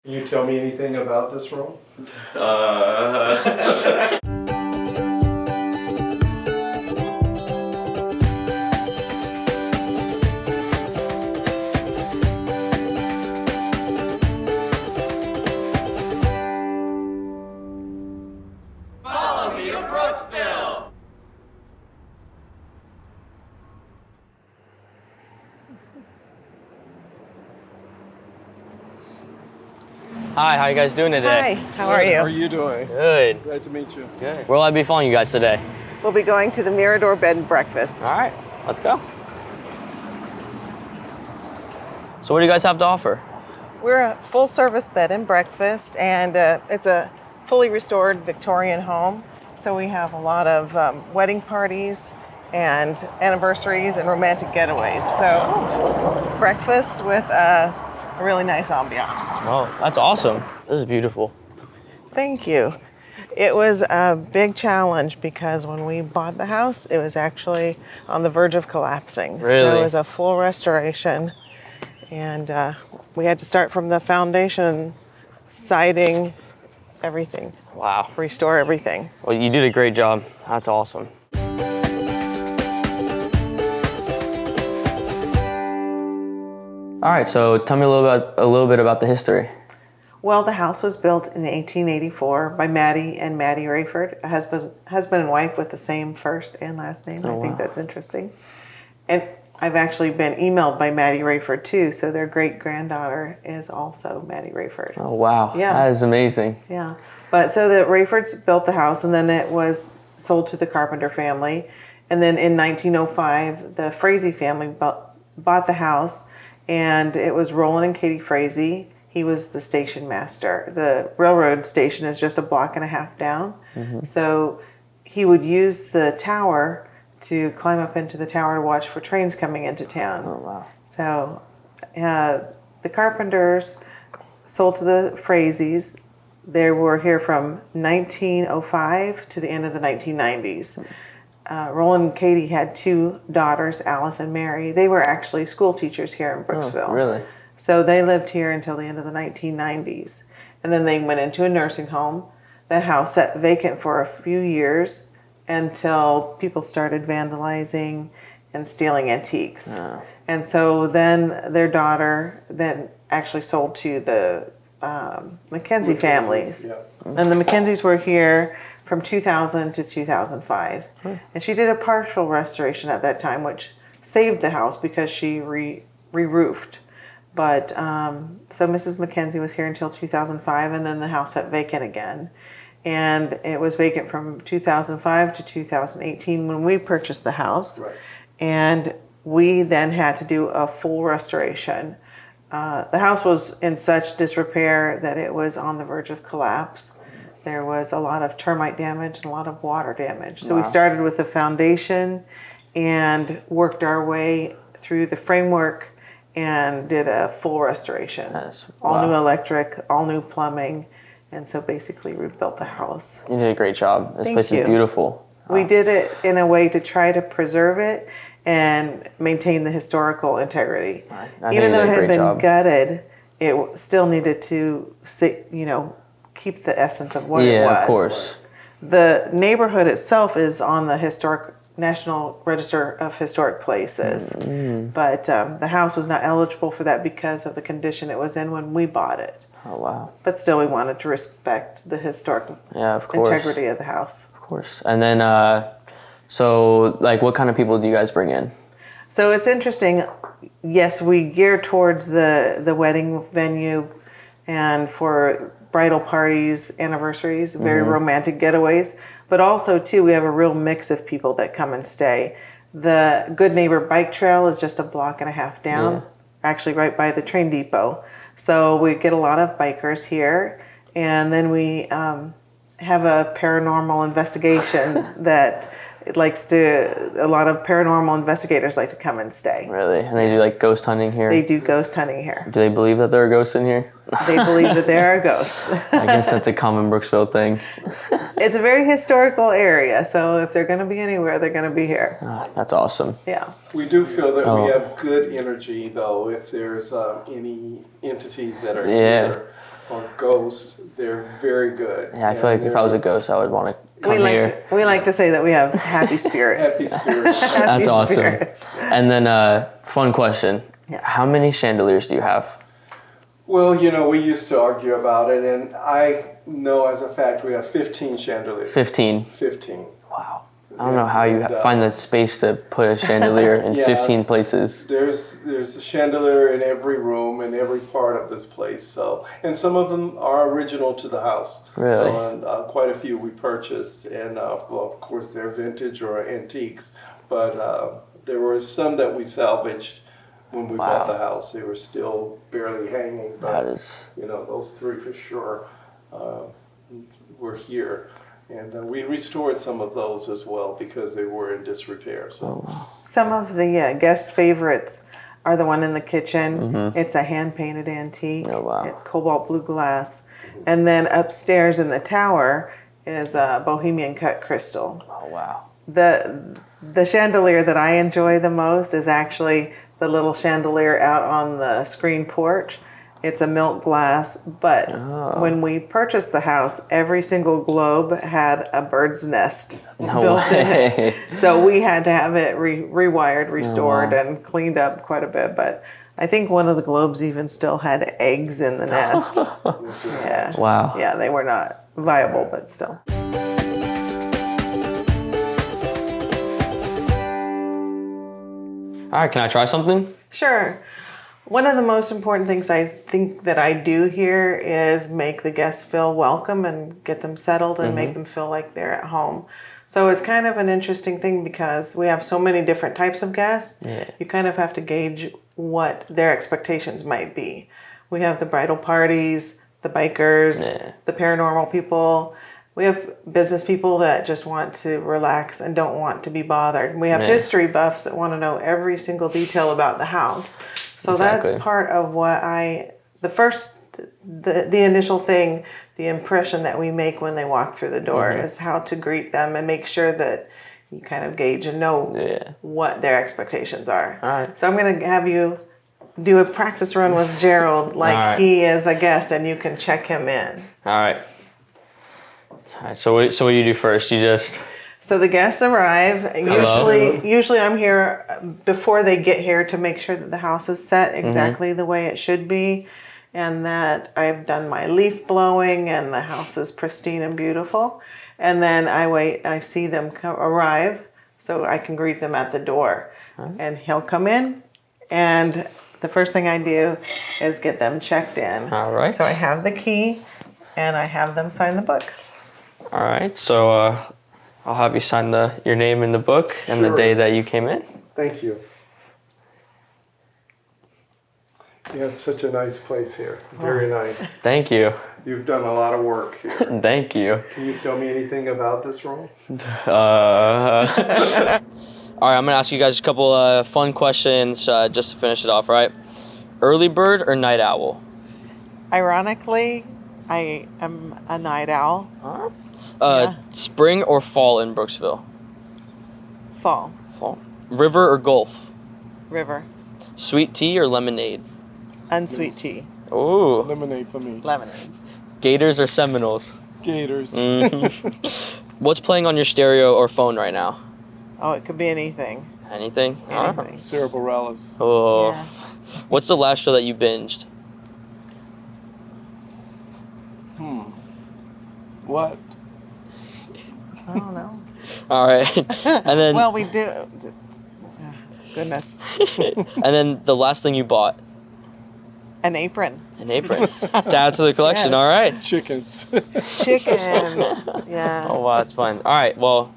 Can you tell me anything about this room? Follow me to Brooksville! Hi, how you guys doing today? Hi, how are you? How are you doing? Good. Glad to meet you. Good. Where'll I be following you guys today? We'll be going to the Mirador Bed and Breakfast. All right, let's go. So what do you guys have to offer? We're a full service bed and breakfast, and it's a fully restored Victorian home. So we have a lot of wedding parties and anniversaries and romantic getaways. So breakfast with a really nice ambiance. Oh, that's awesome. This is beautiful. Thank you. It was a big challenge because when we bought the house, it was actually on the verge of collapsing. Really? So it was a full restoration, and we had to start from the foundation, siding, everything, Wow. restore everything. Well, you did a great job. That's awesome. All right, so tell me a little bit about the history. Well, the house was built in 1884 by Maddie and Maddie Rayford, a husband and wife with the same first and last name. Oh, I think wow. that's interesting. And I've actually been emailed by Maddie Rayford too, so their great-granddaughter is also Maddie Rayford. Oh, wow. Yeah. That is amazing. Yeah, but so the Rayfords built the house, and then it was sold to the Carpenter family. And then in 1905, the Frazee family bought the house, and it was Roland and Katie Frazee. He was the station master. The railroad station is just a block and a half down. Mm-hmm. So he would use the tower to climb up into the tower to watch for trains coming into town. Oh, wow. So the Carpenters sold to the Frazees. They were here from 1905 to the end of the 1990s. Roland and Katie had two daughters, Alice and Mary. They were actually school teachers here in Brooksville. Oh, really? So they lived here until the end of the 1990s. And then they went into a nursing home. The house sat vacant for a few years until people started vandalizing and stealing antiques. Oh. And so then their daughter then actually sold to the Mackenzie families. Yeah. And the Mackenzies were here from 2000 to 2005. And she did a partial restoration at that time, which saved the house because she re-roofed. But so Mrs. Mackenzie was here until 2005, and then the house sat vacant again. And it was vacant from 2005 to 2018 when we purchased the house. Right. And we then had to do a full restoration. The house was in such disrepair that it was on the verge of collapse. There was a lot of termite damage and a lot of water damage. So we Wow. started with the foundation and worked our way through the framework and did a full restoration. All wow. new electric, all new plumbing, and so basically rebuilt the house. You did a great job. This Thank place you. is beautiful. We did it in a way to try to preserve it and maintain the historical integrity. I think Even you though did it a had great been job. gutted, it still needed to, keep the essence of what it was. Yeah, of course. The neighborhood itself is on the National Register of Historic Places, but the house was not eligible for that because of the condition it was in when we bought it. Oh, wow. But still, we wanted to respect the historic Yeah, of course. integrity of the house. Of course. And then, so, like, what kind of people do you guys bring in? So it's interesting. Yes, we gear towards the wedding venue and for bridal parties, anniversaries, very romantic getaways. But also, too, we have a real mix of people that come and stay. The Good Neighbor Bike Trail is just a block and a half down, actually right by the train depot. So we get a lot of bikers here. And then we have a paranormal investigation that a lot of paranormal investigators like to come and stay. Really? And they do, like, ghost hunting here? They do ghost hunting here. Do they believe that there are ghosts in here? They believe that there are ghosts. I guess that's a common Brooksville thing. It's a very historical area, so if they're going to be anywhere, they're going to be here. That's awesome. Yeah. We do feel that Oh. we have good energy, though, if there's any entities that are Yeah. here or ghosts. They're very good. Yeah, I feel like if I was a ghost, I would want to come here. We like to say that we have happy spirits. Happy spirits. Happy That's awesome. spirits. And then, fun question. Yes. How many chandeliers do you have? Well, you know, we used to argue about it, and I know as a fact we have 15 chandeliers. 15. 15. Wow. I don't know how you And, find the space to put a chandelier in Yeah. 15 places. There's a chandelier in every room in every part of this place. So, and some of them are original to the house. Really? So, and, quite a few we purchased, and well, of course they're vintage or antiques. But there were some that we salvaged when we bought the house. They were still barely hanging. But, That is. you know, those three for sure were here. And we restored some of those as well because they were in disrepair. So. Some of the guest favorites are the one in the kitchen. It's a hand-painted antique. Oh, wow. Cobalt blue glass. And then upstairs in the tower is a Bohemian cut crystal. Oh, wow. The chandelier that I enjoy the most is actually the little chandelier out on the screen porch. It's a milk glass, but when we purchased the house, every single globe had a bird's nest built in it. So we had to have it rewired, restored, and cleaned up quite a bit. But I think one of the globes even still had eggs in the nest. Yeah. Wow. Yeah, they were not viable, but still. All right, can I try something? Sure. One of the most important things I think that I do here is make the guests feel welcome and get them settled and make them feel like they're at home. So it's kind of an interesting thing because we have so many different types of guests. Yeah. You kind of have to gauge what their expectations might be. We have the bridal parties, the bikers, the paranormal people. We have business people that just want to relax and don't want to be bothered. We have history buffs that want to know every single detail about the house. So that's part of what the initial thing, the impression that we make when they walk through the door is how to greet them and make sure that you kind of gauge and know what their expectations are. All right. So I'm going to have you do a practice run with Gerald like he is a guest and you can check him in. All right. All right. So what do you do first? You just... So the guests arrive. Usually I'm here before they get here to make sure that the house is set exactly the way it should be and that I've done my leaf blowing and the house is pristine and beautiful. And then I see them arrive so I can greet them at the door. And he'll come in and the first thing I do is get them checked in. All right. So I have the key and I have them sign the book. All right. So I'll have you sign your name in the book and the day that you came in. Thank you. You have such a nice place here. Very nice. Thank you. You've done a lot of work here. Thank you. Can you tell me anything about this room? All right, I'm gonna ask you guys a couple fun questions just to finish it off. Right? Early bird or night owl? Ironically, I am a night owl. Spring or fall in Brooksville? Fall. Fall. River or Gulf? River. Sweet tea or lemonade? Unsweet tea. Ooh. Lemonade for me. Lemonade. Gators or Seminoles? Gators. What's playing on your stereo or phone right now? Oh, it could be anything. Anything? Anything. Cerebrales. Oh. Yeah. What's the last show that you binged? What? I don't know. All right. And then Well, we do. Goodness. and then the last thing you bought? An apron. An apron. To add to the collection. Yes. All right. Chickens. Chickens. Yeah. Oh, wow, that's fun. All right. Well,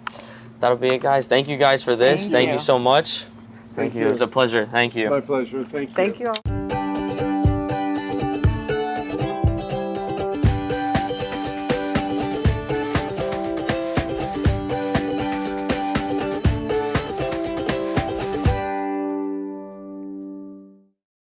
that'll be it, guys. Thank you guys for this. Thank Thank you. you so much. Thank you. It was a pleasure. Thank you. My pleasure. Thank you. Thank you all.